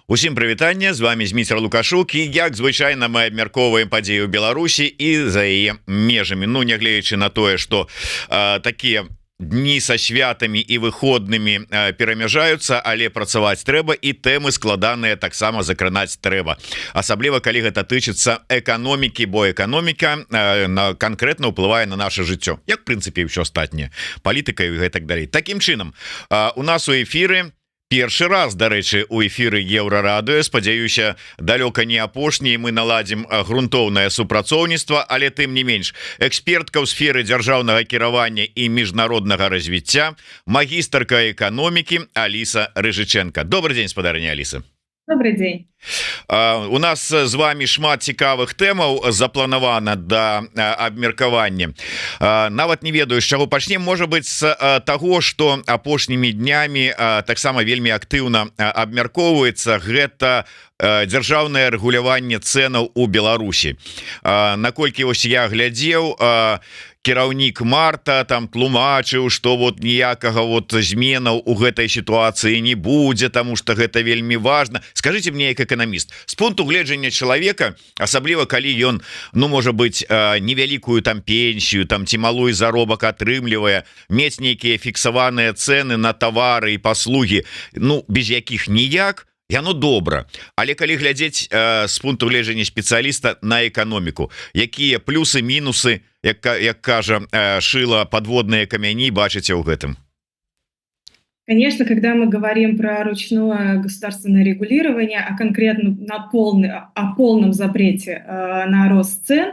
Усім прывітанне, з вами Зміцер Лукашук, і як звычайна мы абмяркоўваем падзею Беларусі і за яе межамі. Ну, нягледзячы на тое, што такія дні са святамі і выходнымі перамяжаюцца, але працаваць трэба, і тэмы складаныя таксама закранаць трэба. Асабліва калі гэта тычыцца эканомікі, бо эканоміка канкрэтна ўплывае на наше жыццё, як в прынцыпе ўсё астатняе, палітыка і гэтак далей. Такім чынам, у нас у эфіры першы раз, дарэчы, у эфіры Еўрарадыё, спадзяюся, далёка не апошні, мы наладзім грунтоўнае супрацоўніцтва, але тым не менш, экспертка ў сферы дзяржаўнага кіравання і міжнароднага развіцця, магістарка эканомікі Аліса Рыжыченко. Добрый дзень, спадарыня Аліса. Добрый день. У нас з вами шмат цікавых тэмаў запланавана да абмеркавання. Нават не ведаю, з чаго пачнем. Можа быць, з таго, што апошнімі днямі таксама вельмі актыўна абмяркоўваецца, гэта дзяржаўнае рэгуляванне цэнаў у Беларусі. Наколькі вось я глядзеў, кіраўнік Марта там тлумачыў, што вот ніякага вот зменаў у гэтай сітуацыі не будзе, таму што гэта вельмі важна. Скажите мне, як эканаміст, з пункту гледжання чалавека, асабліва калі ён, ну, можа быць, невялікую там пенсію, там ці малой заробак атрымлівае, мець нейкія фіксаваныя цэны на тавары і паслугі, ну, без якіх ніяк, яно добра. Але калі глядзець з пункту гледжання спецыяліста на эканоміку, якія плюсы, мінусы, як кажа Шыла, подводные камяні бачыце ў гэтым? Конечно, когда мы говорим про ручное государственное регулирование, а конкретно о полном запрете на рост цен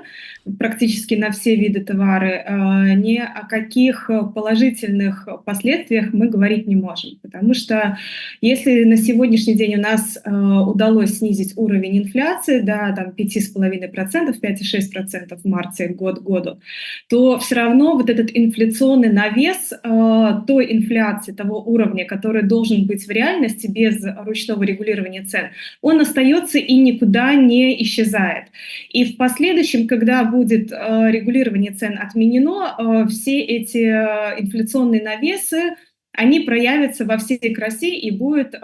практически на все виды товары, ни о каких положительных последствиях мы говорить не можем. Потому что если на сегодняшний день у нас удалось снизить уровень инфляции до 5,5%, 5,6% в марте год к году, то все равно вот этот инфляционный навес той инфляции, того уровня, который должен быть в реальности без ручного регулирования цен, он остается и никуда не исчезает. И в последующем, когда будет регулирование цен отменено, все эти инфляционные навесы, они проявятся во всей красе, и будет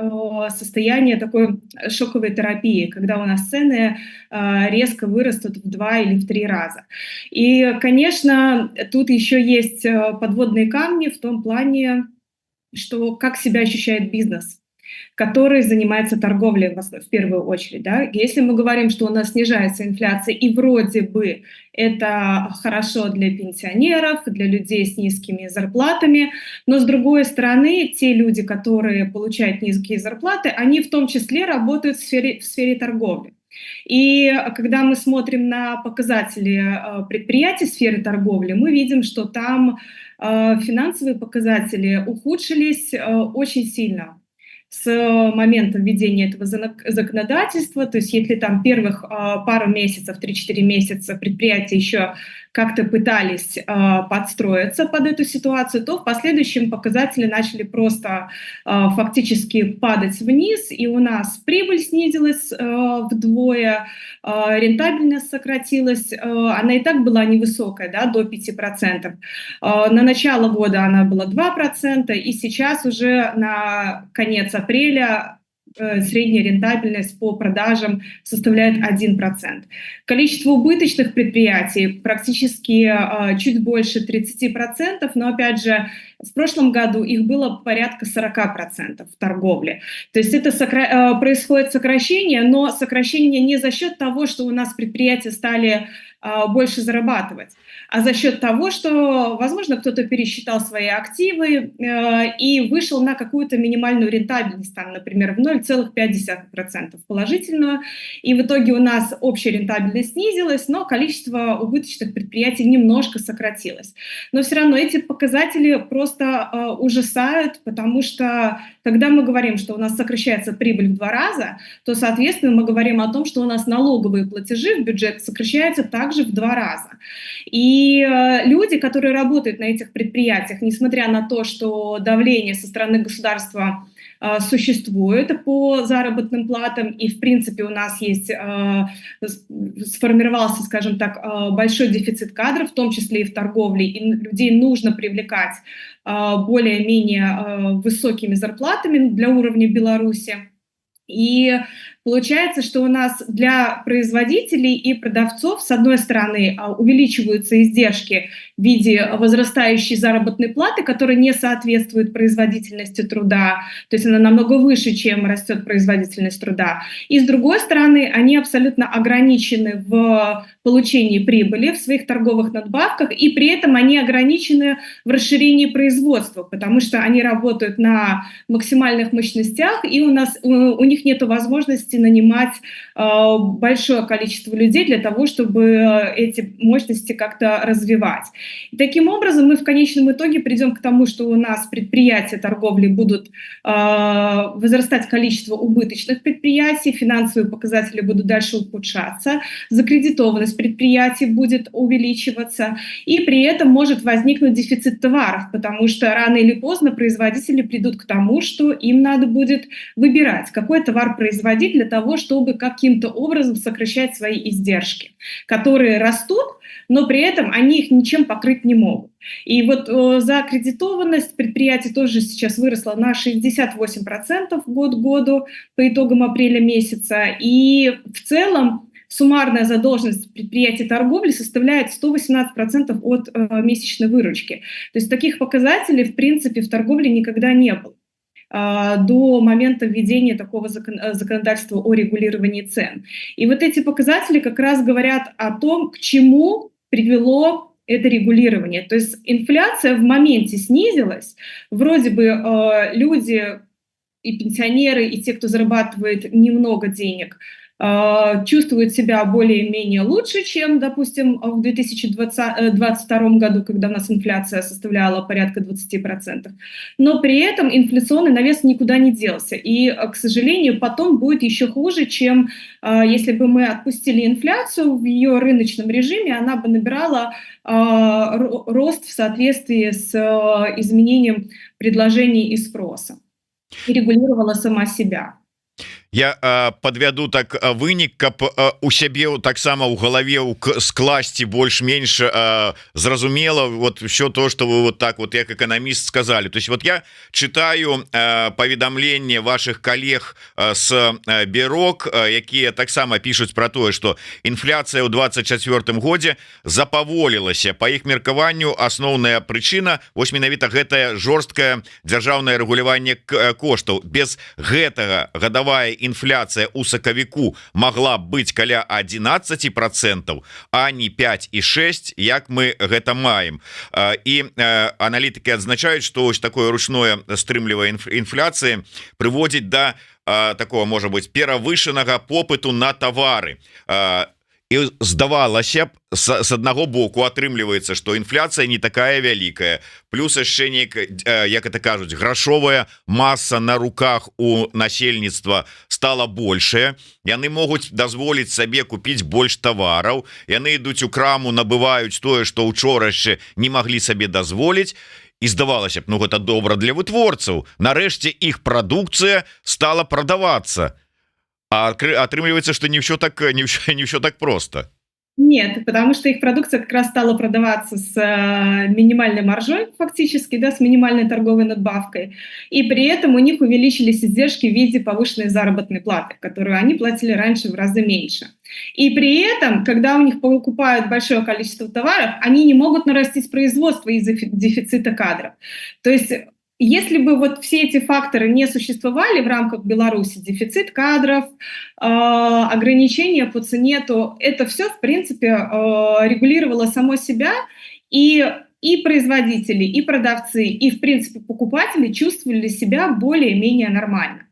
состояние такой шоковой терапии, когда у нас цены резко вырастут в 2 или в 3 раза. И, конечно, тут еще есть подводные камни в том плане, что как себя ощущает бизнес, который занимается торговлей в первую очередь. Да? Если мы говорим, что у нас снижается инфляция, и вроде бы это хорошо для пенсионеров, для людей с низкими зарплатами, но с другой стороны, те люди, которые получают низкие зарплаты, они в том числе работают в сфере торговли. И когда мы смотрим на показатели предприятий сферы торговли, мы видим, что там финансовые показатели ухудшились очень сильно с момента введения этого законодательства. То есть если там первых пару месяцев, 3-4 месяца предприятия еще как-то пытались подстроиться под эту ситуацию, то в последующем показатели начали просто фактически падать вниз, и у нас прибыль снизилась вдвое, рентабельность сократилась, она и так была невысокая, да, до 5%. На начало года она была 2%, и сейчас уже на конец апреля средняя рентабельность по продажам составляет 1%. Количество убыточных предприятий практически чуть больше 30%, но опять же в прошлом году их было порядка 40% в торговле. То есть это происходит сокращение, но сокращение не за счет того, что у нас предприятия стали больше зарабатывать, а за счет того, что, возможно, кто-то пересчитал свои активы и вышел на какую-то минимальную рентабельность, там, например, в 0,5% положительную, и в итоге у нас общая рентабельность снизилась, но количество убыточных предприятий немножко сократилось. Но все равно эти показатели просто ужасают, потому что когда мы говорим, что у нас сокращается прибыль в 2 раза, то, соответственно, мы говорим о том, что у нас налоговые платежи в бюджет сокращаются также в 2 раза. И люди, которые работают на этих предприятиях, несмотря на то, что давление со стороны государства существует по заработным платам, и в принципе у нас есть, сформировался, скажем так, большой дефицит кадров, в том числе и в торговле, и людей нужно привлекать более-менее высокими зарплатами для уровня Беларуси. И получается, что у нас для производителей и продавцов, с одной стороны, увеличиваются издержки в виде возрастающей заработной платы, которая не соответствует производительности труда, то есть она намного выше, чем растет производительность труда. И с другой стороны, они абсолютно ограничены в получении прибыли в своих торговых надбавках, и при этом они ограничены в расширении производства, потому что они работают на максимальных мощностях, и у них нет возможности нанимать большое количество людей для того, чтобы эти мощности как-то развивать. И таким образом мы в конечном итоге придем к тому, что у нас предприятия торговли будут возрастать количество убыточных предприятий, финансовые показатели будут дальше ухудшаться, закредитованность предприятий будет увеличиваться, и при этом может возникнуть дефицит товаров, потому что рано или поздно производители придут к тому, что им надо будет выбирать, какой товар производить для того, чтобы каким-то образом сокращать свои издержки, которые растут, но при этом они их ничем покрыть не могут. И вот закредитованность предприятий тоже сейчас выросла на 68% год к году по итогам апреля месяца, и в целом суммарная задолженность предприятий торговли составляет 118% от месячной выручки. То есть таких показателей, в принципе, в торговле никогда не было до момента введения такого законодательства о регулировании цен. И вот эти показатели как раз говорят о том, к чему привело это регулирование. То есть инфляция в моменте снизилась, вроде бы люди и пенсионеры, и те, кто зарабатывает немного денег, чувствуют себя более-менее лучше, чем, допустим, в 2022 году, когда у нас инфляция составляла порядка 20%. Но при этом инфляционный навес никуда не делся. И, к сожалению, потом будет еще хуже, чем если бы мы отпустили инфляцию в ее рыночном режиме, она бы набирала рост в соответствии с изменением предложений и спроса и регулировала сама себя. Я подвяду так вынік, каб у сябе таксама у галаве скласці больш-менш зразумела вот все то, что вы вот так вот як экономист сказали. То есть вот я читаю паведамленне ваших коллег с бюрок, якія таксама пишуць про тое, что инфляция ў 24 годзе запаволілася. По іх меркаванню асноўная прычына вось менавіта гэтае жорсткае дзяржаўнае рэгуляванне коштаў. Без гэтага гадавая инфляция у сакавіку могла быть каля 11%, а не 5,6, як мы гэта маем. И аналитики отзначают, что ось такое ручное стрымлівае инфляции приводит до такого, может быть, перавышанага попыту на товары. І здавалася б, с аднаго боку атрымліваецца, што інфляцыя не такая вялікая, плюс яшчэ як это кажуць, грашовая маса на руках у насельніцтва стала большая, яны могуць дазволіць сабе купіць больш тавараў, яны ідуць у краму, набываюць тое, што учора яшчэ не маглі сабе дазволіць. І здавалася б, ну гэта добра для вытворцаў, нарэшце іх прадукцыя стала прадавацца. А отрымливается, что не все так просто. Нет, потому что их продукция как раз стала продаваться с минимальной маржой фактически, да, с минимальной торговой надбавкой, и при этом у них увеличились издержки в виде повышенной заработной платы, которую они платили раньше в разы меньше. И при этом, когда у них покупают большое количество товаров, они не могут нарастить производство из-за дефицита кадров. То есть если бы вот все эти факторы не существовали в рамках Беларуси, дефицит кадров, ограничения по цене, то это все, в принципе, регулировало само себя, и производители, и продавцы, и, в принципе, покупатели чувствовали себя более-менее нормально.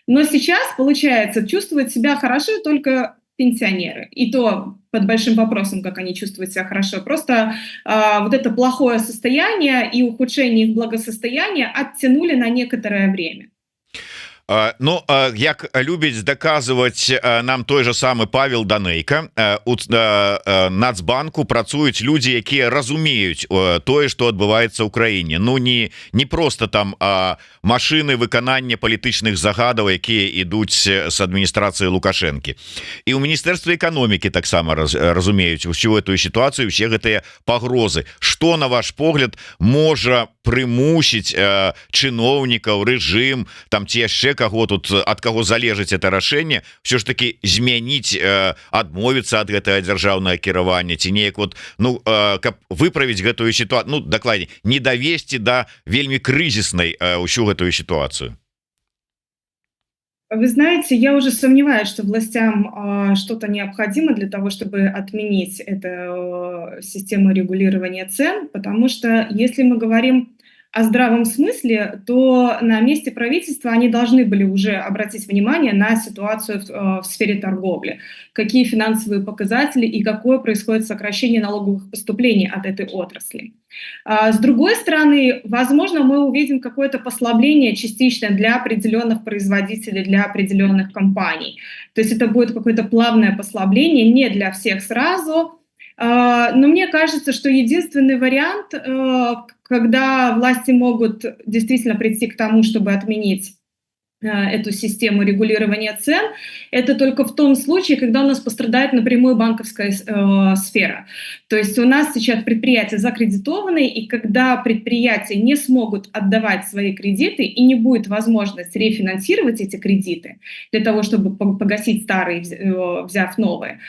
Но сейчас, получается, чувствуют себя хорошо только пенсионеры. И то под большим вопросом, как они чувствуют себя хорошо. Просто вот это плохое состояние и ухудшение их благосостояния оттянули на некоторое время. Ну, як любіць даказваць нам той же самы Павел Данейка, у Нацбанку працуюць людзі, якія разумеюць тое, што адбываецца ў краіне. Ну не просто там машины выканання палітычных загадаў, якія ідуць з адміністрацыі Лукашэнкі. І ў міністэрстве эканомікі таксама разумеюць усю эту сітуацыю, усе гэтыя пагрозы. Што, на ваш погляд, можа прымусіць чыноўнікаў, рэжым, там ці яшчэ каго тут ад каго залежыць это рашэнне все ж таки змяніць адмовіцца ад гэтага дзяржаўнага кіравання ці неяк вот ну каб выправіць гэтую сітуацыю, ну дакладней не давесці да вельмі крызіснай ўсю гэтую сітуацыю. Вы знаете, я уже сомневаюсь, что властям что-то необходимо для того, чтобы отменить эту систему регулирования цен, потому что если мы говорим о здравом смысле, то на месте правительства они должны были уже обратить внимание на ситуацию в сфере торговли, какие финансовые показатели и какое происходит сокращение налоговых поступлений от этой отрасли. С другой стороны, возможно, мы увидим какое-то послабление частичное для определенных производителей, для определенных компаний. То есть это будет какое-то плавное послабление, не для всех сразу. Но мне кажется, что единственный вариант, когда власти могут действительно прийти к тому, чтобы отменить эту систему регулирования цен, это только в том случае, когда у нас пострадает напрямую банковская сфера. То есть у нас сейчас предприятия закредитованы, и когда предприятия не смогут отдавать свои кредиты и не будет возможности рефинансировать эти кредиты для того, чтобы погасить старые, взяв новые,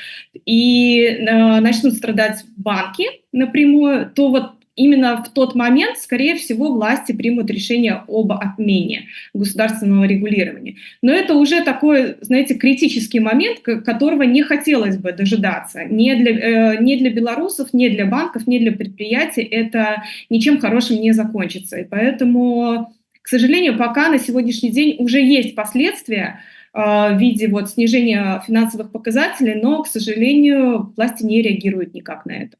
и начнут страдать банки напрямую, то вот именно в тот момент, скорее всего, власти примут решение об отмене государственного регулирования. Но это уже такой, знаете, критический момент, которого не хотелось бы дожидаться. Ни для белорусов, ни для банков, ни для предприятий это ничем хорошим не закончится. И поэтому, к сожалению, пока на сегодняшний день уже есть последствия в виде вот снижения финансовых показателей, но, к сожалению, власти не реагируют никак на это.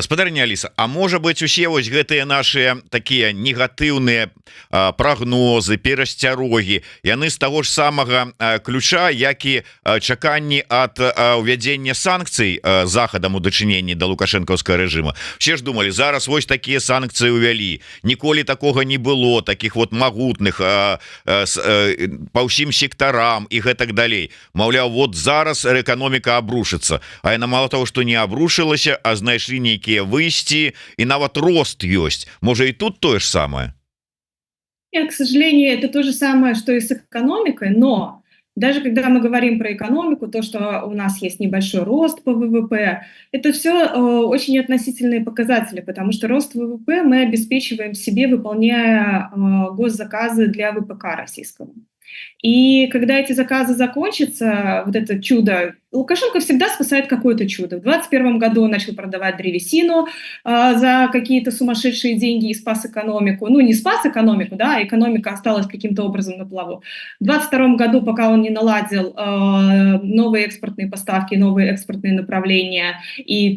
Спадарня Аліса, а можа быть усе вось гэтыя наши такія негатыўныя прогнозы, перасцярогі, яны з таго ж самага ключа, як і чаканні ад увядзення санкцый захадам у дачыненні да лукашэнкаўскага рэжыма. Все ж думали, зараз вось такія санкцыі увялі, ніколі такога не было, таких вот магутных па ўсім сектарам і гэтак далей. Маўляў, вот зараз эканоміка абрушыцца, а яна мало того, што не абрушылася, а знайшлі нейкія выйсці і нават рост ёсць. Можа і тут тое ж самае? Нет, к сожалению, это то же самое, что и с экономикой, но даже когда мы говорим про экономику, то, что у нас есть небольшой рост по ВВП, это все очень относительные показатели, потому что рост ВВП мы обеспечиваем себе, выполняя госзаказы для ВПК российского. И когда эти заказы закончатся, вот это чудо, Лукашенко всегда спасает какое-то чудо. В 2021 году он начал продавать древесину за какие-то сумасшедшие деньги и спас экономику. Ну, не спас экономику, да, а экономика осталась каким-то образом на плаву. В 2022 году, пока он не наладил новые экспортные поставки, новые экспортные направления и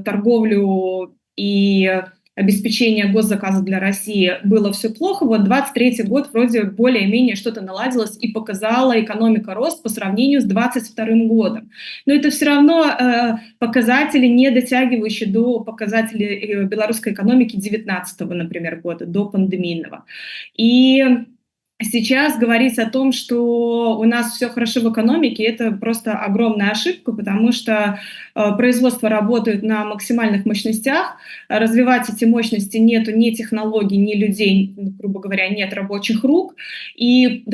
торговлю, и обеспечение госзаказа для России, было все плохо. Вот 23 год вроде более-менее что-то наладилось и показала экономика рост по сравнению с 22 годом. Но это все равно показатели, не дотягивающие до показателей белорусской экономики 19, например, года, до пандемийного. И сейчас говорить о том, что у нас все хорошо в экономике, это просто огромная ошибка, потому что производство работает на максимальных мощностях, развивать эти мощности нету ни технологий, ни людей, грубо говоря, нет рабочих рук, и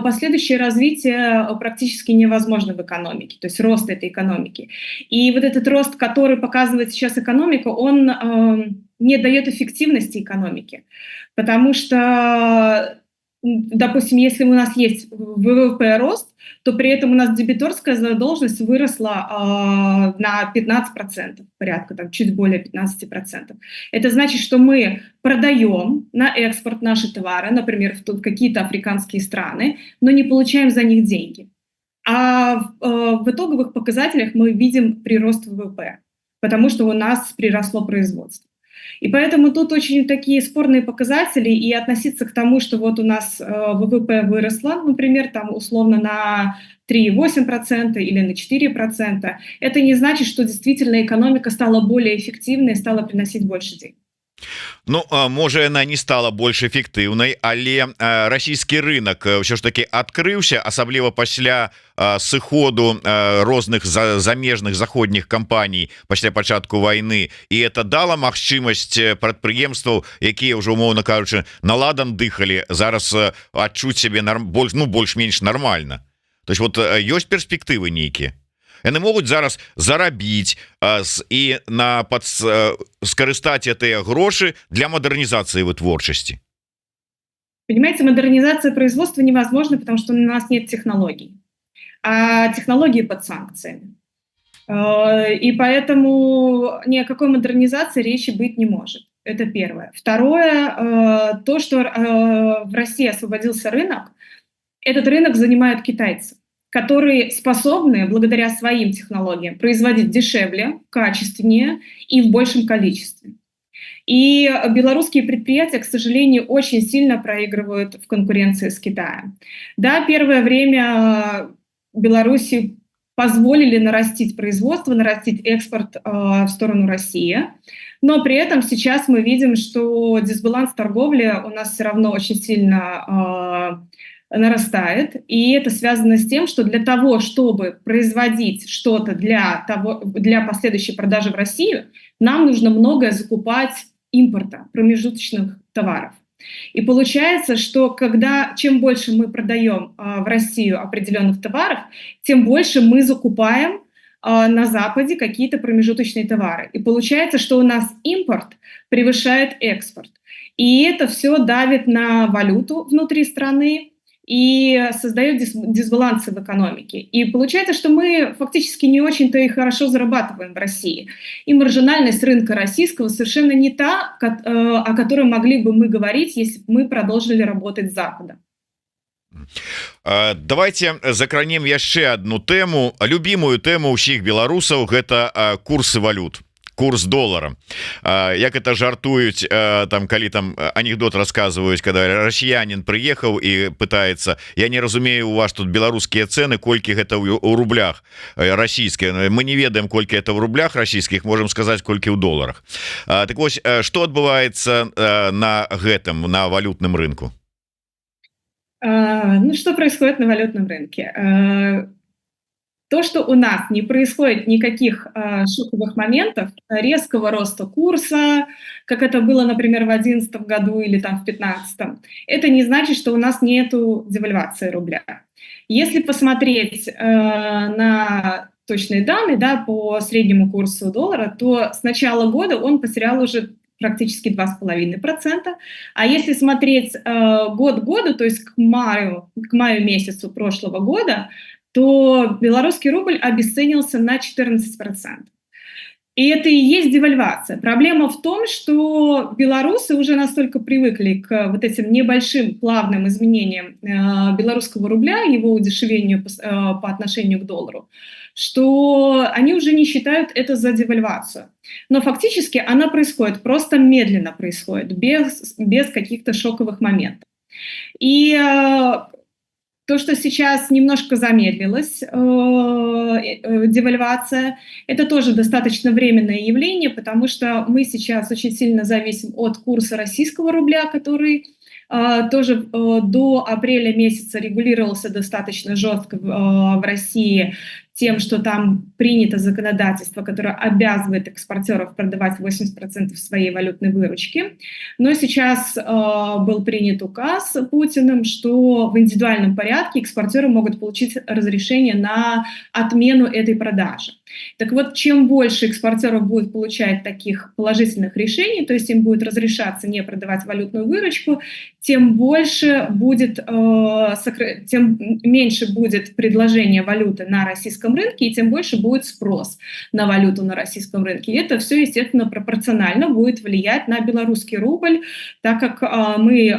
последующее развитие практически невозможно в экономике, то есть рост этой экономики. И вот этот рост, который показывает сейчас экономика, он не дает эффективности экономике, потому что, допустим, если у нас есть ВВП рост, то при этом у нас дебиторская задолженность выросла на 15%, порядка, там, чуть более 15%. Это значит, что мы продаем на экспорт наши товары, например, в какие-то африканские страны, но не получаем за них деньги. А в итоговых показателях мы видим прирост ВВП, потому что у нас приросло производство. И поэтому тут очень такие спорные показатели, и относиться к тому, что вот у нас ВВП выросло, например, там условно на 3,8% или на 4%, это не значит, что действительно экономика стала более эффективной, стала приносить больше денег. Ну, можа яна не стала больш эфектыўнай, але расійскі рынок ўсё ж таки адкрыўся, асабліва пасля сыходу розных замежных заходніх кампаній пасля пачатку войны, і это дала магчымасць прадпрыемстваў, якія ўжо, умоўна кажучы, наладан дыхалі, зараз адчуць сябе больш-менш нармальна. То есть вот ёсць перспектывы нейкія. Яны могуць зараз зарабіць і скарыстаць гэтыя грошы для модернизации вытворчасці. Понимаете, модернизация производства невозможна, потому что у нас нет технологий, а технологии под санкциями. И поэтому ни о какой модернизации речи быть не может. Это первое. Второе, то, что в России освободился рынок, этот рынок занимают китайцы, которые способны, благодаря своим технологиям, производить дешевле, качественнее и в большем количестве. И белорусские предприятия, к сожалению, очень сильно проигрывают в конкуренции с Китаем. Да, первое время Беларуси позволили нарастить производство, нарастить экспорт в сторону России, но при этом сейчас мы видим, что дисбаланс торговли у нас все равно очень сильно нарастает, и это связано с тем, что для того, чтобы производить что-то для последующей продажи в Россию, нам нужно многое закупать импорта, промежуточных товаров. И получается, что чем больше мы продаем в Россию определенных товаров, тем больше мы закупаем на Западе какие-то промежуточные товары. И получается, что у нас импорт превышает экспорт. И это все давит на валюту внутри страны и создает дисбалансы в экономике. И получается, что мы фактически не очень-то и хорошо зарабатываем в России. И маржинальность рынка российского совершенно не та, о которой могли бы мы говорить, если бы мы продолжили работать с Западом. Давайте закранем яшчэ одну тэму, любимую тэму ўсіх беларусаў, гэта курсы валют. Курс доллара. Як это жартуюць, там, калі там анекдот рассказываюць, когда расіянин приехаў і пытается: я не разумею, у вас тут беларускія цены, колькі гэта у рублях расійскія, мы не ведаем, колькі это в рублях расійскіх, можем сказать, колькі ў доларах. Так вось, что адбываецца на гэтым, на валютным рынку? Ну, что происходит на валютном рынке? То, что у нас не происходит никаких шоковых моментов, резкого роста курса, как это было, например, в 2011 году или там в 2015, это не значит, что у нас нету девальвации рубля. Если посмотреть на точные данные, да, по среднему курсу доллара, то с начала года он потерял уже практически 2,5%. А если смотреть год к году, то есть к маю месяцу прошлого года, то белорусский рубль обесценился на 14%. И это и есть девальвация. Проблема в том, что белорусы уже настолько привыкли к вот этим небольшим плавным изменениям белорусского рубля, его удешевлению по отношению к доллару, что они уже не считают это за девальвацию. Но фактически она происходит, просто медленно происходит, без каких-то шоковых моментов. И то, что сейчас немножко замедлилась девальвация, это тоже достаточно временное явление, потому что мы сейчас очень сильно зависим от курса российского рубля, который тоже до апреля месяца регулировался достаточно жестко в России тем, что там принято законодательство, которое обязывает экспортеров продавать 80% своей валютной выручки. Но сейчас был принят указ Путиным, что в индивидуальном порядке экспортеры могут получить разрешение на отмену этой продажи. Так вот, чем больше экспортеров будет получать таких положительных решений, то есть им будет разрешаться не продавать валютную выручку, тем меньше будет предложение валюты на российском рынке, и тем больше будет спрос на валюту на российском рынке. И это все, естественно, пропорционально будет влиять на белорусский рубль, так как мы,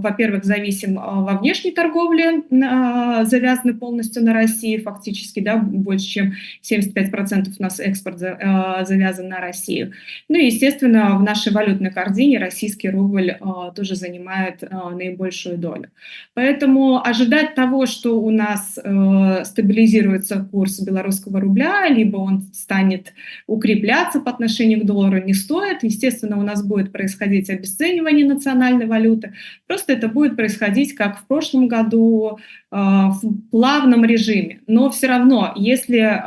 во-первых, зависим во внешней торговле, завязаны полностью на России, фактически, да, больше чем 75% у нас экспорт завязан на Россию. Ну и, естественно, в нашей валютной корзине российский рубль тоже занимает наибольшую долю. Поэтому ожидать того, что у нас стабилизируется курс белорусского рубля, рубля, либо он станет укрепляться по отношению к доллару, не стоит. Естественно, у нас будет происходить обесценивание национальной валюты. Просто это будет происходить, как в прошлом году, в плавном режиме. Но все равно, если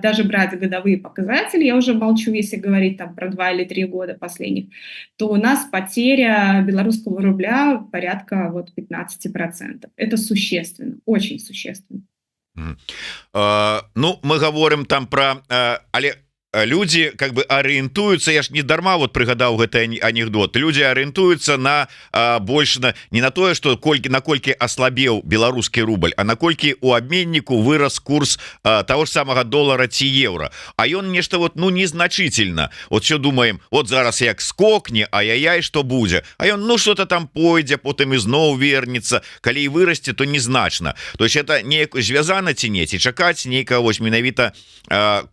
даже брать годовые показатели, я уже молчу, если говорить там про 2 или 3 года последних, то у нас потеря белорусского рубля порядка вот 15%. Это существенно, очень существенно. Ну мы говорим там про але люди как бы ориентуются, я ж не дарма вот прыгадаў гэты анекдот, люди ориентуются на больше не на тое, что наколькі ослабеў беларускі рубль, а наколькі у обменніку вырос курс того ж самого доллара ці евро, а ён нешта вот ну незначительно, вот все думаем, вот зараз як скокне, ай-яй, что будзе, а ён ну что-то там пойдзе, потым ізноў вернется, калі і вырасце, то незначно, то есть это неяк звязана ці не, ці чакаць нейкага вось менавіта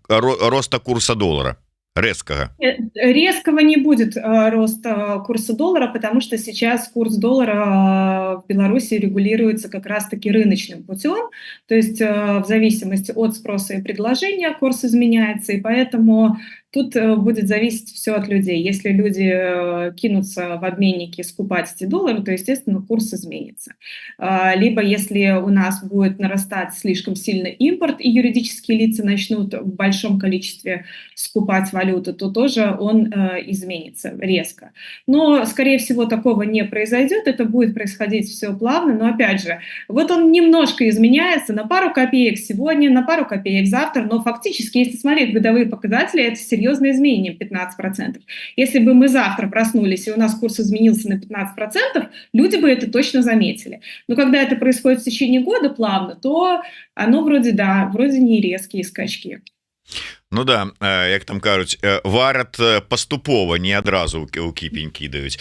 роста курса доллара резкого? Резкого не будет роста курса доллара, потому что сейчас курс доллара в Беларуси регулируется как раз-таки рыночным путем, то есть в зависимости от спроса и предложения курс изменяется, и поэтому тут будет зависеть все от людей. Если люди кинутся в обменники скупать эти доллары, то, естественно, курс изменится. Либо если у нас будет нарастать слишком сильно импорт, и юридические лица начнут в большом количестве скупать валюту, то тоже он изменится резко. Но, скорее всего, такого не произойдет, это будет происходить все плавно, но, опять же, вот он немножко изменяется на пару копеек сегодня, на пару копеек завтра, но фактически, если смотреть годовые показатели, это серьезное изменение 15%. Если бы мы завтра проснулись, и у нас курс изменился на 15%, люди бы это точно заметили. Но когда это происходит в течение года плавно, то оно вроде, да, вроде не резкие скачки. Ну да, як там кажуць, варат паступова, не адразу у кіпень кідаюць.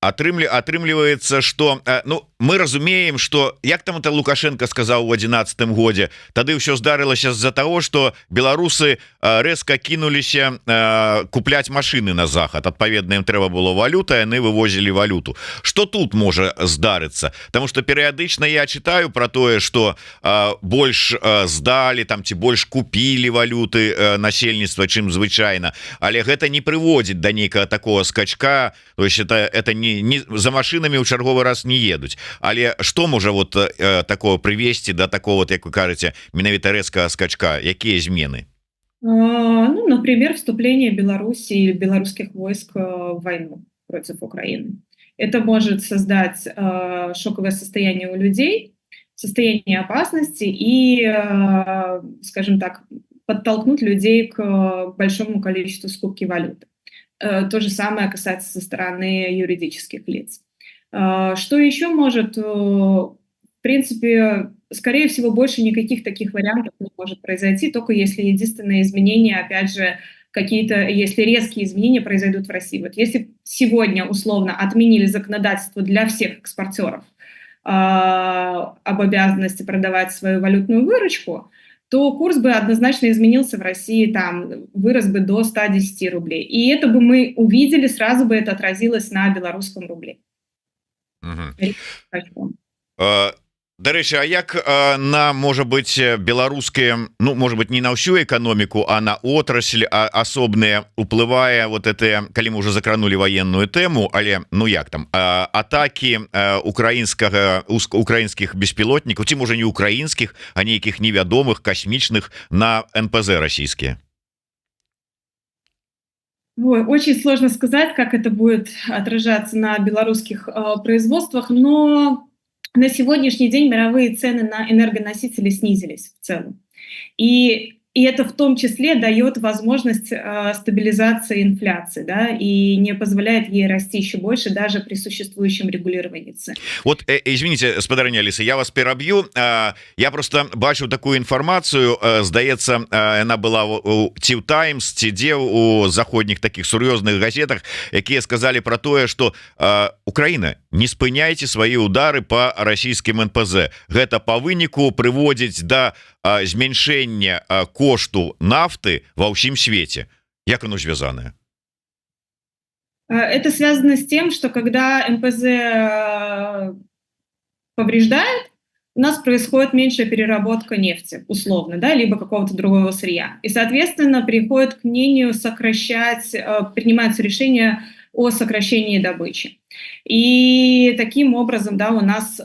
Атрымліваецца, что ну мы разумеем, что як там это Лукашенко сказаў у 11 годзе, тады ўсё здарылася з-за того, что беларусы рэзка кінуліся купляць машины на захад, адпаведна ім трэба было валюта, яны вывозілі валюту. Что тут можа здарыцца? Потому что перыядычна я читаю про тое, что больш здалі там ці больш купілі валюты насельніцтва, чым звычайна, але гэта не прыводзіць да нейкага такого скачка, то есть это не за машинами ў чарговы раз не едуць, але что можа вот такого привесці до такого, вот, як вы кажаце, менавіта рэзкага скачка, якія змены? Ну, например, вступление Беларуси или белорусских войск в войну против Украины. Это может создать шоковое состояние у людей, состояние опасности и, скажем так, подтолкнуть людей к большому количеству скупки валюты. То же самое касается со стороны юридических лиц. Что еще может, в принципе, скорее всего, больше никаких таких вариантов не может произойти, только если единственное изменение, опять же, какие-то, если резкие изменения произойдут в России. Вот если сегодня условно отменили законодательство для всех экспортеров об обязанности продавать свою валютную выручку, то курс бы однозначно изменился в России, там, вырос бы до 110 рублей. И это бы мы увидели, сразу бы это отразилось на белорусском рубле. Дарэчы, а як на, можа быть, беларускія, ну, можа быть, не на ўсю эканоміку, а на отрасль асобныя уплывае вот это, калі мы уже закранули военную тэму, але ну як там атаки украінскіх беспілотнікаў, ці можа не украінскіх, а нейкіх невядомых касмічных на НПЗ расійскія? Ой, очень сложно сказать, как это будет отражаться на белорусских производствах, но на сегодняшний день мировые цены на энергоносители снизились в целом. И это в том числе дает возможность стабилизации инфляции, да, и не позволяет ей расти еще больше даже при существующем регулировании цен. Вот, извините, спадарыня Алиса, я вас перабью. Я просто бачу такую информацию, здаецца, она была ці ў Times, ці дзе у заходніх таких сур'ёзных газетах, якія сказали про тое, что Украина, не спыняйте свои удары по российским НПЗ. Гэта по выніку прыводзіць до змяншэння кошту нафты ва ўсім свеце. Як оно звязанае? Это связано с тем, что когда НПЗ повреждает, у нас происходит меньшая переработка нефти, условно, да, либо какого-то другого сырья. И, соответственно, приходит к мнению сокращать, принимаются решения о сокращении добычи. И таким образом, да, у нас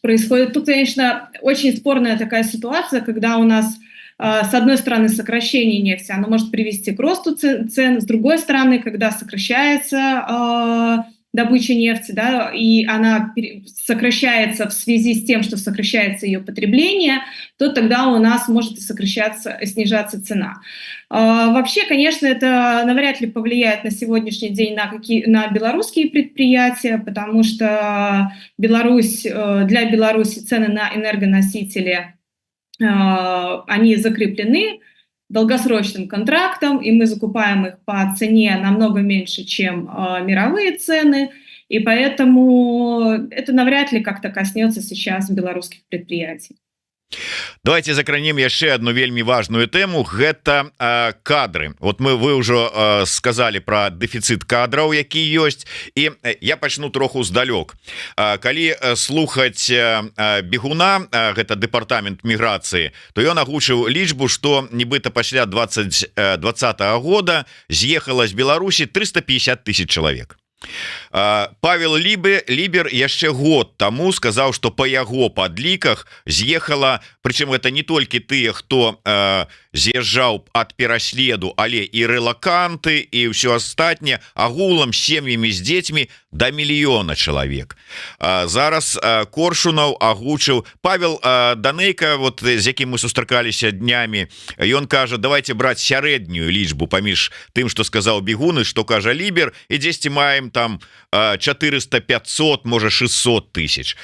происходит... Тут, конечно, очень спорная такая ситуация, когда у нас с одной стороны, сокращение нефти, оно может привести к росту цен, с другой стороны, когда сокращается добыча нефти, да, и она сокращается в связи с тем, что сокращается ее потребление, то тогда у нас может снижаться цена. Вообще, конечно, это навряд ли повлияет на сегодняшний день на белорусские предприятия, потому что для Беларуси цены на энергоносители они закреплены долгосрочным контрактом, и мы закупаем их по цене намного меньше, чем мировые цены, и поэтому это навряд ли как-то коснется сейчас белорусских предприятий. Давайте закранем яшчэ одну вельмі важную тэму, гэта кадры. Вот вы ўжо сказали про дэфіцыт кадраў, які ёсць, і я пачну троху здалёк. Калі слухаць Бегуна, гэта дэпартамент міграцыі, то ён агучыў лічбу, што нібыта пасля 2020 года з'ехала з Беларусі 350 000 чалавек. Павел Лібер яшчэ год таму сказаў, што па яго падліках з'ехала, прычым гэта не толькі тыя, хто з'язджаў ад пераследу, але і рэлаканты і ўсё астатняе, агулам сем'ямі з дзецьмі да 1 мільёна чалавек. Зараз Коршунаў агучыў, Павел Данейка, вот з якім мы сустракаліся днямі, ён кажа, давайте браць сярэднюю лічбу паміж тым, што сказаў Бегун і што кажа Лібер, і дзесьці маем там 400-500, можа 600 тысяч.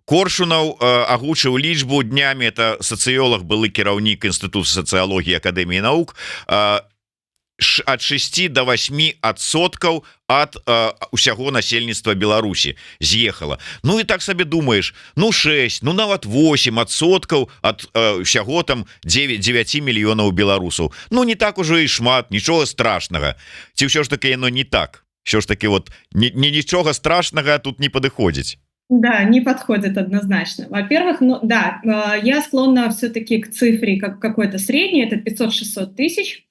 Коршунаў агучыў лічбу днямі, это сацыёлаг, былы кіраўнік Інстытуту сацыялогіі Акадэміі навук, ад 6 до 8% ад усяго насельніцтва Беларусі з'ехала. Ну і так сабе думаеш, ну 6, ну нават 8% ад усяго там 9 мільёнаў беларусаў. Ну не так ужо і шмат, нічога страшнага. Ці ўсё ж таки яно не так? Все ж таки вот нічога страшнага тут не падыходзіць. Да, не подходит однозначно. Во-первых, ну да, я склонна все-таки к цифре какой-то средней, это 500-600 тысяч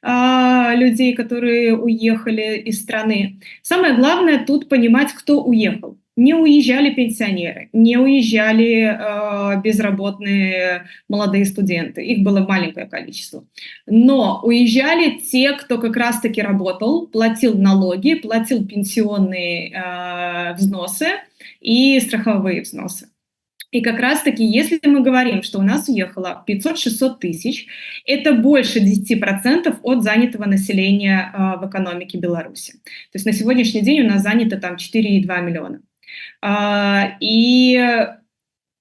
людей, которые уехали из страны. Самое главное тут понимать, кто уехал. Не уезжали пенсионеры, не уезжали безработные молодые студенты, их было маленькое количество. Но уезжали те, кто как раз-таки работал, платил налоги, платил пенсионные взносы и страховые взносы. И как раз-таки, если мы говорим, что у нас уехало 500-600 тысяч, это больше 10% от занятого населения в экономике Беларуси. То есть на сегодняшний день у нас занято там 4,2 миллиона. И,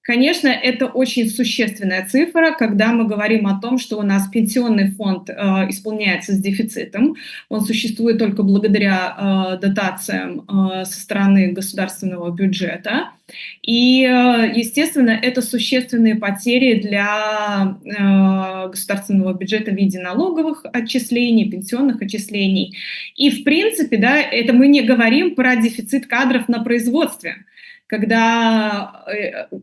конечно, это очень существенная цифра, когда мы говорим о том, что у нас пенсионный фонд исполняется с дефицитом. Он существует только благодаря дотациям со стороны государственного бюджета. И, естественно, это существенные потери для государственного бюджета в виде налоговых отчислений, пенсионных отчислений. И, в принципе, да, это мы не говорим про дефицит кадров на производстве, когда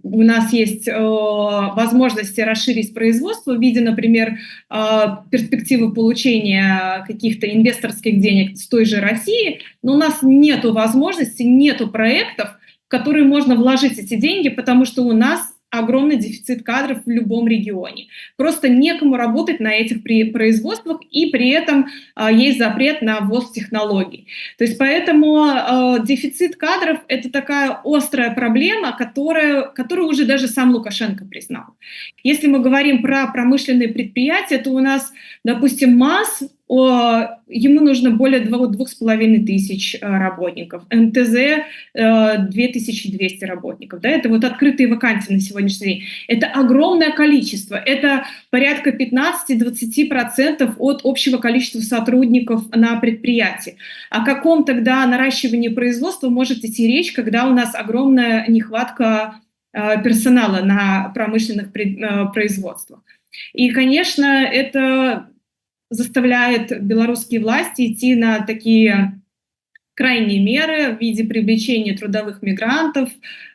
у нас есть возможности расширить производство в виде, например, перспективы получения каких-то инвесторских денег с той же России, но у нас нет возможности, нет проектов, в которые можно вложить эти деньги, потому что у нас огромный дефицит кадров в любом регионе. Просто некому работать на этих производствах, и при этом есть запрет на ввоз технологий. То есть поэтому дефицит кадров – это такая острая проблема, которую уже даже сам Лукашенко признал. Если мы говорим про промышленные предприятия, то у нас, допустим, МАЗ, ему нужно более 2500 работников, МТЗ 2200 работников. Да, это вот открытые вакансии на сегодняшний день. Это огромное количество, это порядка 15-20% от общего количества сотрудников на предприятии. О каком тогда наращивании производства может идти речь, когда у нас огромная нехватка персонала на промышленных производствах? И, конечно, это заставляет белорусские власти идти на такие крайние меры в виде привлечения трудовых мигрантов,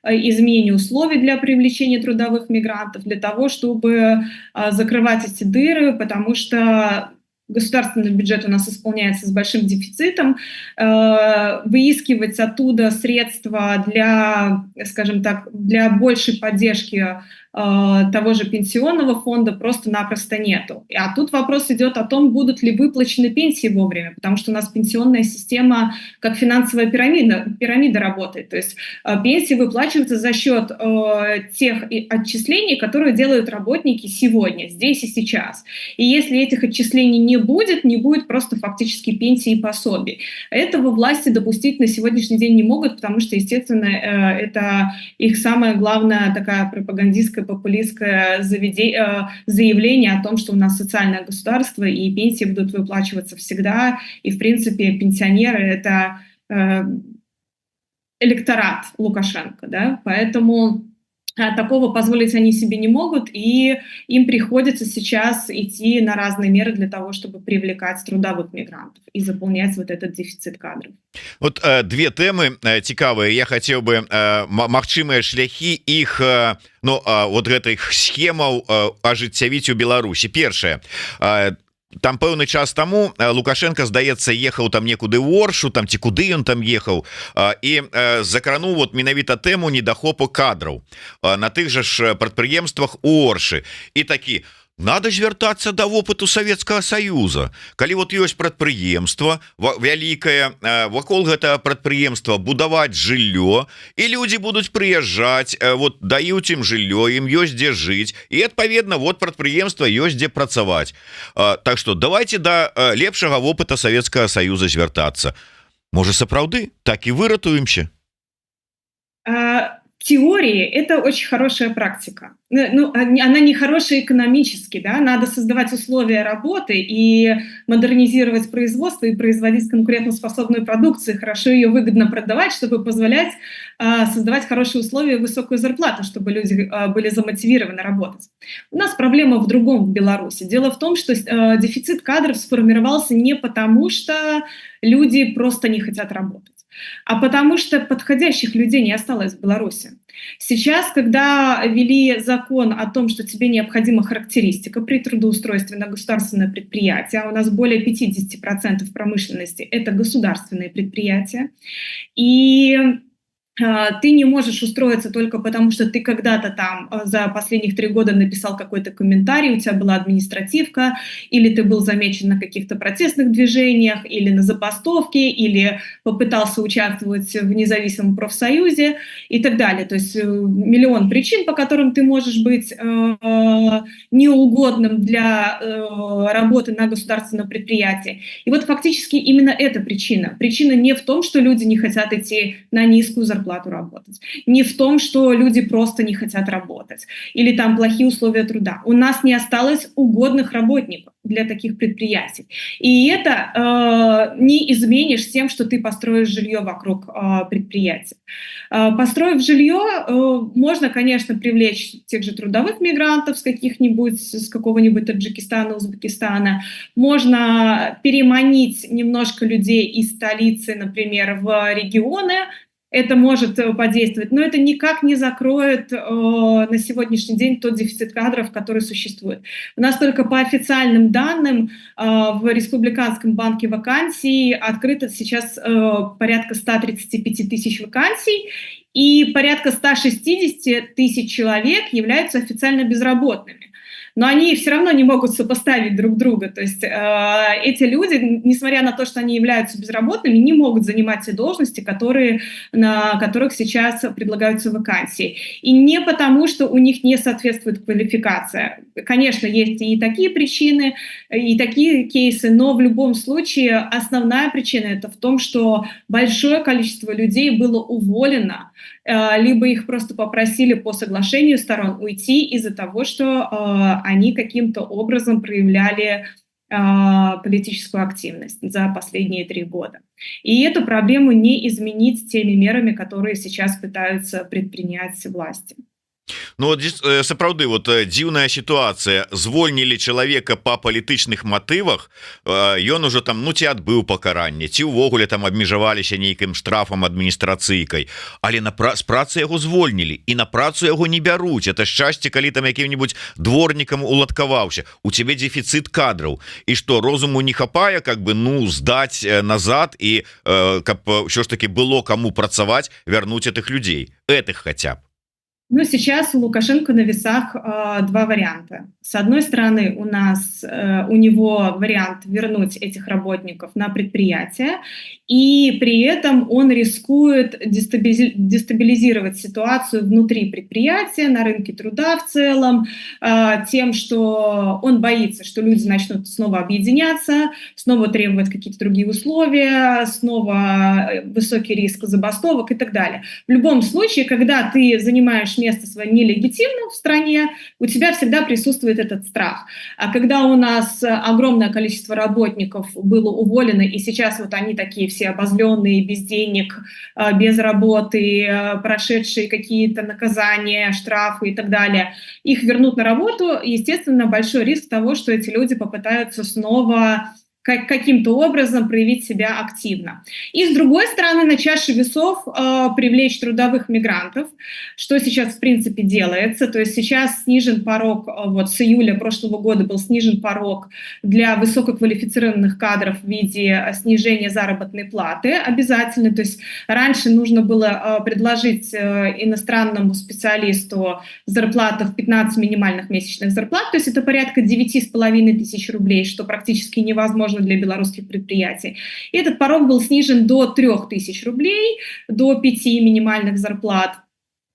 изменения условий для привлечения трудовых мигрантов, для того, чтобы закрывать эти дыры, потому что государственный бюджет у нас исполняется с большим дефицитом, выискивать оттуда средства для, скажем так, для большей поддержки того же пенсионного фонда просто-напросто нету. А тут вопрос идет о том, будут ли выплачены пенсии вовремя, потому что у нас пенсионная система как финансовая пирамида работает. То есть пенсии выплачиваются за счет тех отчислений, которые делают работники сегодня, здесь и сейчас. И если этих отчислений не будет просто фактически пенсии и пособий. Этого власти допустить на сегодняшний день не могут, потому что, естественно, это их самая главная такая пропагандистская, популистское заявление о том, что у нас социальное государство и пенсии будут выплачиваться всегда. И, в принципе, пенсионеры — это электорат Лукашенко, да? Поэтому такого позволить они себе не могут, и им приходится сейчас идти на разные меры для того, чтобы привлекать трудовых мигрантов и заполнять вот этот дефицит кадров. Вот две тэмы цікавыя. Я хотел бы магчымыя шляхі іх вот гэтых схемаў ажыццявіць у Беларусі. Першае, там пэўны час таму Лукашенко, здаецца, ехаў там некуды ў Оршу, там ці куды ён там ехаў, і закрануў вот менавіта тэму недахопу кадраў на тых жа ж прадпрыемствах у Оршы, і такі: надо звяртацца да вопыту Савецкага Саюза. Калі вот ёсць прадпрыемства вялікае, вакол гэтага прадпрыемства будаваць жыллё, і людзі будуць прыязджаць, вот даюць ім жыллё, ім ёсць дзе жыць, і адпаведна вот прадпрыемства ёсць дзе працаваць. Так што давайте да лепшага вопыта Савецкага Саюза звяртацца. Можа, сапраўды так і выратуемся? В теории это очень хорошая практика. Ну, она не хорошая экономически, да, надо создавать условия работы и модернизировать производство и производить конкурентоспособную продукцию, хорошо ее выгодно продавать, чтобы позволять создавать хорошие условия и высокую зарплату, чтобы люди были замотивированы работать. У нас проблема в другом в Беларуси. Дело в том, что дефицит кадров сформировался не потому, что люди просто не хотят работать, а потому что подходящих людей не осталось в Беларуси. Сейчас, когда ввели закон о том, что тебе необходима характеристика при трудоустройстве на государственное предприятие, а у нас более 50% промышленности — это государственные предприятия, и ты не можешь устроиться только потому, что ты когда-то там за последних 3 года написал какой-то комментарий, у тебя была административка, или ты был замечен на каких-то протестных движениях, или на забастовке, или попытался участвовать в независимом профсоюзе и так далее. То есть миллион причин, по которым ты можешь быть неугодным для работы на государственном предприятии. И вот фактически именно эта причина. Причина не в том, что люди не хотят идти на низкую зарплату работать, не в том, что люди просто не хотят работать, или там плохие условия труда. У нас не осталось угодных работников для таких предприятий. И это не изменишь тем, что ты построишь жилье вокруг предприятия. Построив жилье, можно, конечно, привлечь тех же трудовых мигрантов с какого-нибудь Таджикистана, Узбекистана. Можно переманить немножко людей из столицы, например, в регионы. Это может подействовать, но это никак не закроет на сегодняшний день тот дефицит кадров, который существует. У нас только по официальным данным в Республиканском банке вакансий открыто сейчас порядка 135 тысяч вакансий, и порядка 160 тысяч человек являются официально безработными. Но они все равно не могут сопоставить друг друга. То есть эти люди, несмотря на то, что они являются безработными, не могут занимать те должности, на которых сейчас предлагаются вакансии. И не потому, что у них не соответствует квалификация. Конечно, есть и такие причины, и такие кейсы, но в любом случае основная причина — это в том, что большое количество людей было уволено, либо их просто попросили по соглашению сторон уйти из-за того, что они каким-то образом проявляли политическую активность за последние 3 года. И эту проблему не изменить теми мерами, которые сейчас пытаются предпринять власти. Ну вот сапраўды вот дзіўная сітуацыя, звольнілі чалавека по палітычных матывах, ён уже там ну ці адбыў пакаранне, ці ўвогуле там абмежаваліся нейкім штрафам адміністрацыйкай, але з працы яго звольнілі і на працу яго не бяруць. Это шчасце, калі там якім-нибудь дворнікам уладкаваўся, у цябе дефіцыт кадраў, і што розуму не хапае как бы ну здаць назад і каб ўсё ж таки было кому працаваць, вярнуць этих людей, этих хотя бы. Ну, сейчас у Лукашенко на весах два варианта. С одной стороны, у него вариант вернуть этих работников на предприятие, и при этом он рискует дестабилизировать ситуацию внутри предприятия, на рынке труда в целом, тем, что он боится, что люди начнут снова объединяться, снова требовать какие-то другие условия, снова высокий риск забастовок и так далее. В любом случае, когда ты занимаешь место свое нелегитимно в стране, у тебя всегда присутствует этот страх. А когда у нас огромное количество работников было уволено, и сейчас вот они такие все обозленные, без денег, без работы, прошедшие какие-то наказания, штрафы и так далее, их вернут на работу, естественно, большой риск того, что эти люди попытаются снова каким-то образом проявить себя активно. И с другой стороны, на чаше весов привлечь трудовых мигрантов, что сейчас в принципе делается. То есть сейчас снижен порог, вот с июля прошлого года был снижен порог для высококвалифицированных кадров в виде снижения заработной платы обязательно. То есть раньше нужно было предложить иностранному специалисту зарплату в 15 минимальных месячных зарплат, то есть это порядка 9,5 тысяч рублей, что практически невозможно для белорусских предприятий. И этот порог был снижен до 3000 рублей, до 5 минимальных зарплат.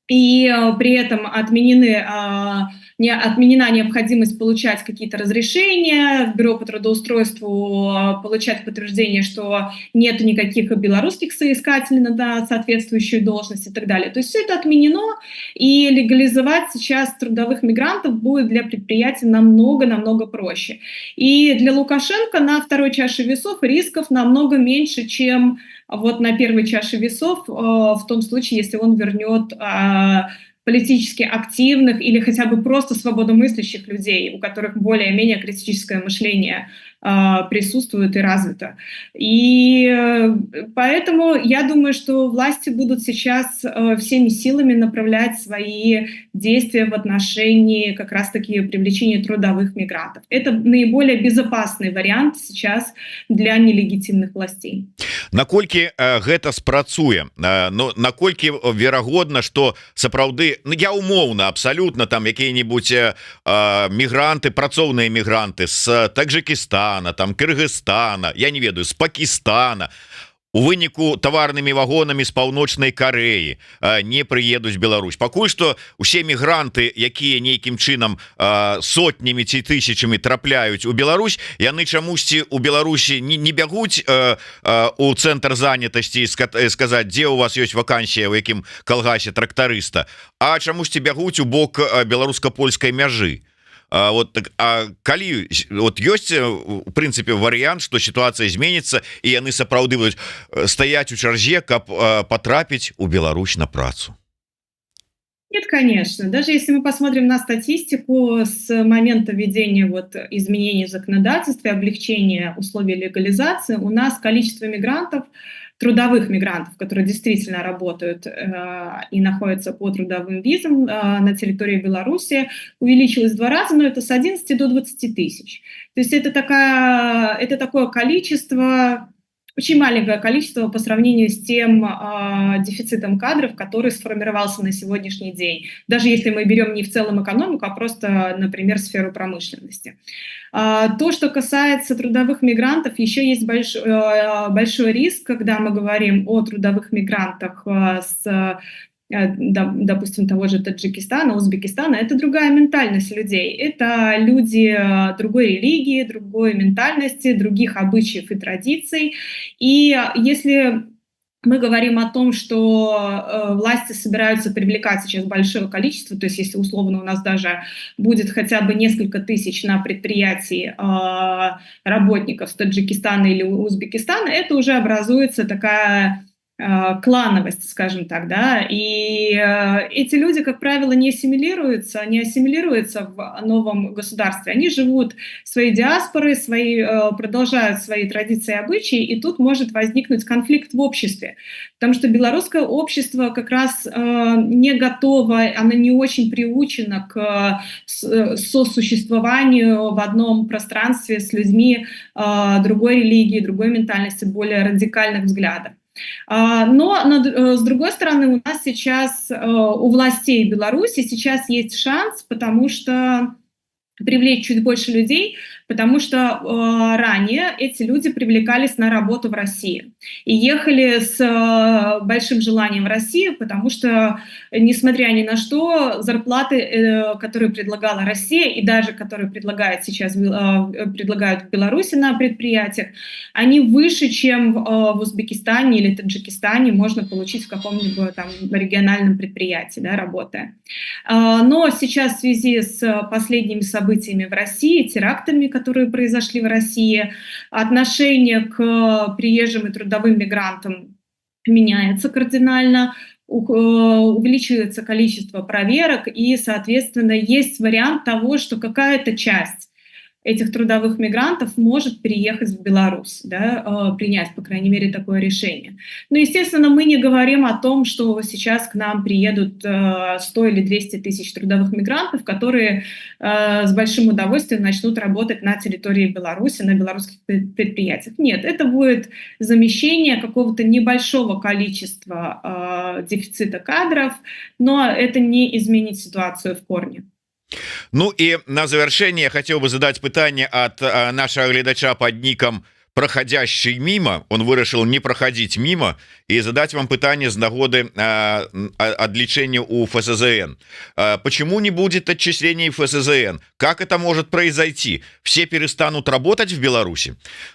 И при этом отменена необходимость получать какие-то разрешения в бюро по трудоустройству, получать подтверждение, что нет никаких белорусских соискателей на соответствующую должность и так далее. То есть все это отменено, и легализовать сейчас трудовых мигрантов будет для предприятий намного проще. И для Лукашенко на второй чаше весов рисков намного меньше, чем вот на первой чаше весов, в том случае, если он вернет политически активных или хотя бы просто свободомыслящих людей, у которых более-менее критическое мышление присутствует и развито. И поэтому я думаю, что власти будут сейчас всеми силами направлять свои действия в отношении как раз-таки привлечения трудовых мигрантов. Это наиболее безопасный вариант сейчас для нелегитимных властей. Наколькі гэта спрацуе, ну, наколькі верагодна, што сапраўды, ну, я умоўна абсалютна там якія-нибудь мігранты, працоўныя мігранты з Таджикистана, там Кыргызстана, я не ведаю, з Пакистана, у выніку таварнымі вагонамі з Паўночнай Карэі не прыедуць Беларусь. Пакуль што усе мігранты, якія нейкім чынам сотнямі ці тысячамі трапляюць у Беларусь, яны чамусьці у Беларусі не бягуць у цэнтр занятасці і сказаць, дзе у вас ёсць вакансія, у якім калгасе трактарыста, а чамусьці бягуць у бок беларуска-польскай мяжы. Вот так, калі вот ёсць у прынцыпе варыянт, што сітуацыя зменіцца і яны сапраўды будуць стаяць у чарзе, каб потрапіць у Беларусь на працу? Нет, конечно. Даже если мы посмотрим на статистику с момента введения вот изменений в законодательстве, облегчения условий легализации, у нас количество мигрантов, трудовых мигрантов, которые действительно работают и находятся по трудовым визам на территории Беларуси, увеличилось в 2 раза, но это с 11 до 20 тысяч. То есть это такое количество, очень маленькое количество по сравнению с тем дефицитом кадров, который сформировался на сегодняшний день. Даже если мы берем не в целом экономику, а просто, например, сферу промышленности. То, что касается трудовых мигрантов, еще есть большой риск, когда мы говорим о трудовых мигрантах с, допустим, того же Таджикистана, Узбекистана. Это другая ментальность людей. Это люди другой религии, другой ментальности, других обычаев и традиций. И если мы говорим о том, что власти собираются привлекать сейчас большое количество, то есть если условно у нас даже будет хотя бы несколько тысяч на предприятии работников с Таджикистана или Узбекистана, это уже образуется такая клановость, скажем так, да, и эти люди, как правило, не ассимилируются в новом государстве, они живут своей диаспорой, продолжают свои традиции и обычаи, и тут может возникнуть конфликт в обществе, потому что белорусское общество как раз не готово, оно не очень приучено к сосуществованию в одном пространстве с людьми другой религии, другой ментальности, более радикальных взглядов. Но с другой стороны, у нас сейчас, у властей Беларуси сейчас есть шанс, потому что привлечь чуть больше людей, потому что ранее эти люди привлекались на работу в России и ехали с большим желанием в Россию, потому что, несмотря ни на что, зарплаты, которые предлагала Россия и даже которые предлагают сейчас предлагают в Беларуси на предприятиях, они выше, чем в Узбекистане или Таджикистане можно получить в каком-либо там региональном предприятии, да, работая. Но сейчас в связи с последними событиями в России, терактами, которые произошли в России, отношение к приезжим и трудовым мигрантам меняется кардинально, увеличивается количество проверок, и, соответственно, есть вариант того, что какая-то часть этих трудовых мигрантов может переехать в Беларусь, да, принять, по крайней мере, такое решение. Но, естественно, мы не говорим о том, что сейчас к нам приедут 100 или 200 тысяч трудовых мигрантов, которые с большим удовольствием начнут работать на территории Беларуси, на белорусских предприятиях. Нет, это будет замещение какого-то небольшого количества дефицита кадров, но это не изменит ситуацию в корне. Ну і на завяршэнне я хацеў бы задаць пытанне ад нашага гледача под нікам проходящий мимо. Он вырашыў не проходить мимо и задать вам пытанне з нагоды одличения у ФСЗН. Почему не будет отчислений ФСЗН? Как это может произойти? Все перестанут работать в Беларуси?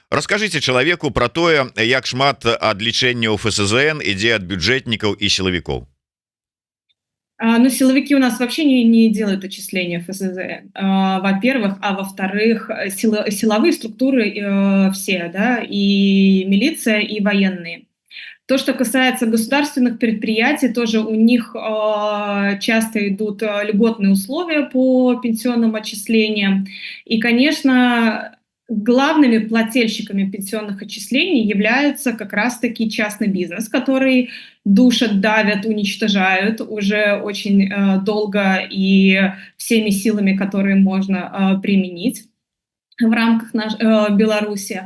Расскажите человеку про тое, як шмат одличения у ФСЗН ідзе ад бюджэтнікаў и силовиков. Ну, силовики у нас вообще не делают отчисления ФСЗ, во-первых, а во-вторых, силовые структуры все, да, и милиция, и военные. То, что касается государственных предприятий, тоже у них часто идут льготные условия по пенсионным отчислениям. И, конечно, главными плательщиками пенсионных отчислений являются как раз-таки частный бизнес, который душат, давят, уничтожают уже очень долго и всеми силами, которые можно применить в рамках Беларуси.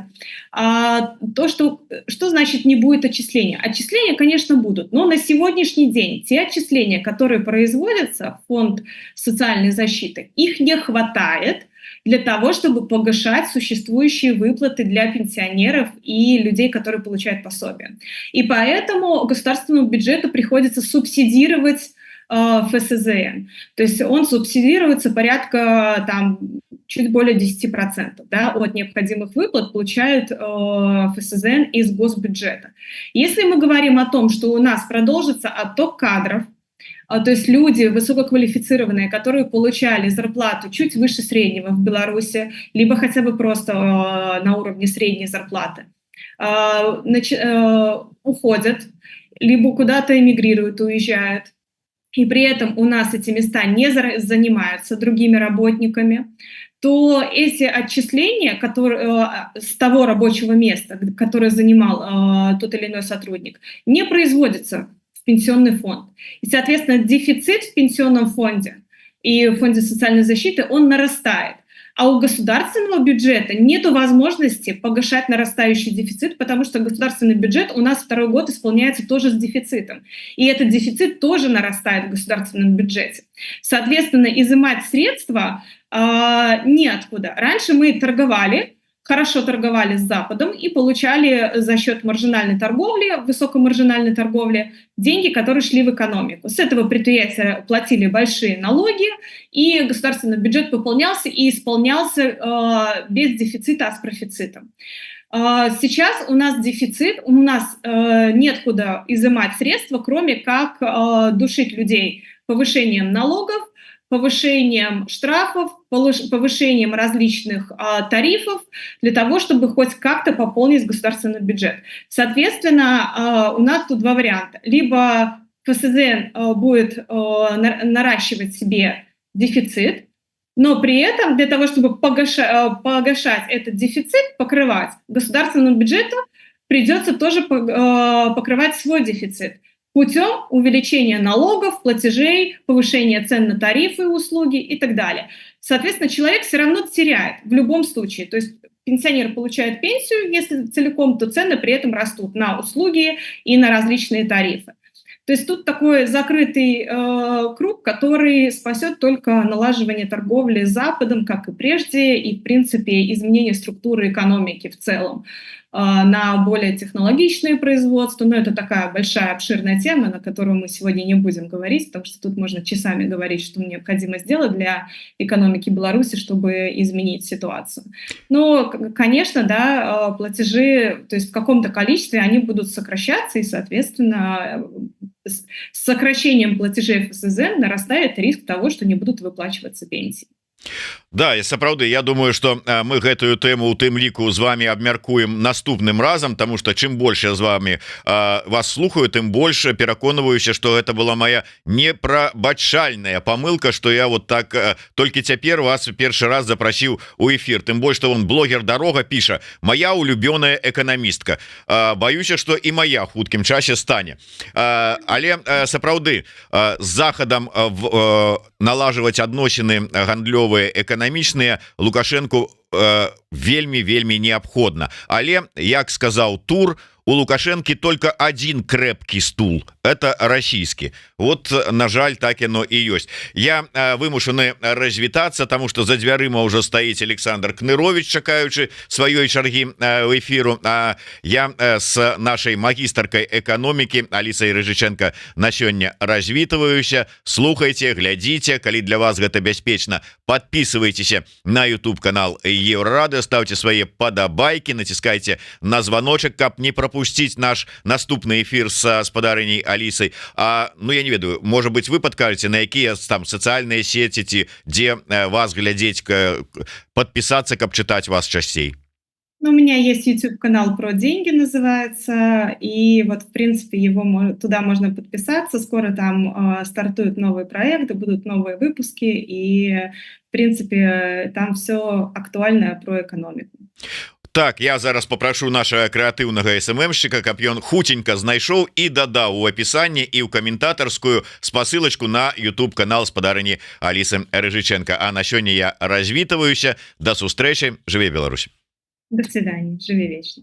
Что значит не будет отчисления? Отчисления, конечно, будут, но на сегодняшний день те отчисления, которые производятся в фонд социальной защиты, их не хватает для того, чтобы погашать существующие выплаты для пенсионеров и людей, которые получают пособие. И поэтому государственному бюджету приходится субсидировать ФСЗН. То есть он субсидируется порядка там, чуть более 10%, да, от необходимых выплат получают ФСЗН из госбюджета. Если мы говорим о том, что у нас продолжится отток кадров, то есть люди высококвалифицированные, которые получали зарплату чуть выше среднего в Беларуси, либо хотя бы просто на уровне средней зарплаты, уходят, либо куда-то эмигрируют, уезжают, и при этом у нас эти места не занимаются другими работниками, то эти отчисления, которые с того рабочего места, которое занимал тот или иной сотрудник, не производятся пенсионный фонд. И, соответственно, дефицит в пенсионном фонде и в фонде социальной защиты, он нарастает. А у государственного бюджета нет возможности погашать нарастающий дефицит, потому что государственный бюджет у нас второй год исполняется тоже с дефицитом. И этот дефицит тоже нарастает в государственном бюджете. Соответственно, изымать средства неоткуда. Раньше мы хорошо торговали с Западом и получали за счет маржинальной торговли, высокомаржинальной торговли, деньги, которые шли в экономику. С этого предприятия платили большие налоги, и государственный бюджет пополнялся и исполнялся без дефицита, а с профицитом. Сейчас у нас дефицит, у нас нет куда изымать средства, кроме как душить людей повышением налогов, повышением штрафов, повышением различных тарифов для того, чтобы хоть как-то пополнить государственный бюджет. Соответственно, у нас тут два варианта. Либо ФСЗН будет наращивать себе дефицит, но при этом для того, чтобы погашать этот дефицит, покрывать, государственному бюджету придется тоже покрывать свой дефицит путем увеличения налогов, платежей, повышения цен на тарифы и услуги и так далее. Соответственно, человек все равно теряет в любом случае. То есть пенсионер получает пенсию, если целиком, то цены при этом растут на услуги и на различные тарифы. То есть тут такой закрытый круг, который спасет только налаживание торговли с Западом, как и прежде, и, в принципе, изменение структуры экономики в целом на более технологичные производства. Но это такая большая, обширная тема, на которую мы сегодня не будем говорить, потому что тут можно часами говорить, что необходимо сделать для экономики Беларуси, чтобы изменить ситуацию. Но, конечно, да, платежи, то есть в каком-то количестве они будут сокращаться, и, соответственно, с сокращением платежей ФСЗН нарастает риск того, что не будут выплачиваться пенсии. Да, і сапраўды, я думаю, что мы гэтую тэму у тым ліку з вами абмяркуем наступным разам, тому что чым больше з вами вас слухаю, тым больше пераконваюся, что это была моя непрабачальная памылка, что я вот так толькі цяпер вас першы раз запрасіў у эфир. Тым больше, что он блогер Дарога піша: моя улюбёная эканамістка. Баюся, что і моя хуткім часе стане. Але сапраўды, з захадам налажваць адносіны гандлёвыя, эканамічныя Лукашенко вельмі неабходна. Але, як сказаў Тур, у Лукашенко только один крепкий стул, это российский. Вот, на жаль, так оно и есть. Я вымушаны развітаться, потому что за дзвярыма уже стоит Александр Кнырович, чакаючы сваёй чаргі в эфиру. А я с нашей магистркой экономики Алисой Рыжиченко на сёння развітваюся. Слухайте, глядите, калі для вас гэта бяспечна, подписывайтесь на YouTube канал Еврорады, ставьте свои подобайки, натискайте на звоночек, каб не пропустить наш наступный эфир с спадарыней Алисой. Ну, я не ведаю, может быть, вы подкажете, на какие там социальные сети, где вас глядеть, подписаться, каб читать вас часей. Ну, у меня есть YouTube-канал «Про деньги» называется, и вот, в принципе, туда можно подписаться. Скоро там стартуют новые проекты, будут новые выпуски, и, в принципе, там все актуальное про экономику. Так, я зараз попрошу нашего креативного СММщика, каб ён хутенько знайшоў и дадаў у описании и у комментаторскую спасылочку на YouTube канал спадарыні Алисы Рыжиченко. А на сёння я развітваюся. До сустрэчы. Жыве Беларусь. До свидания. Живи вечно.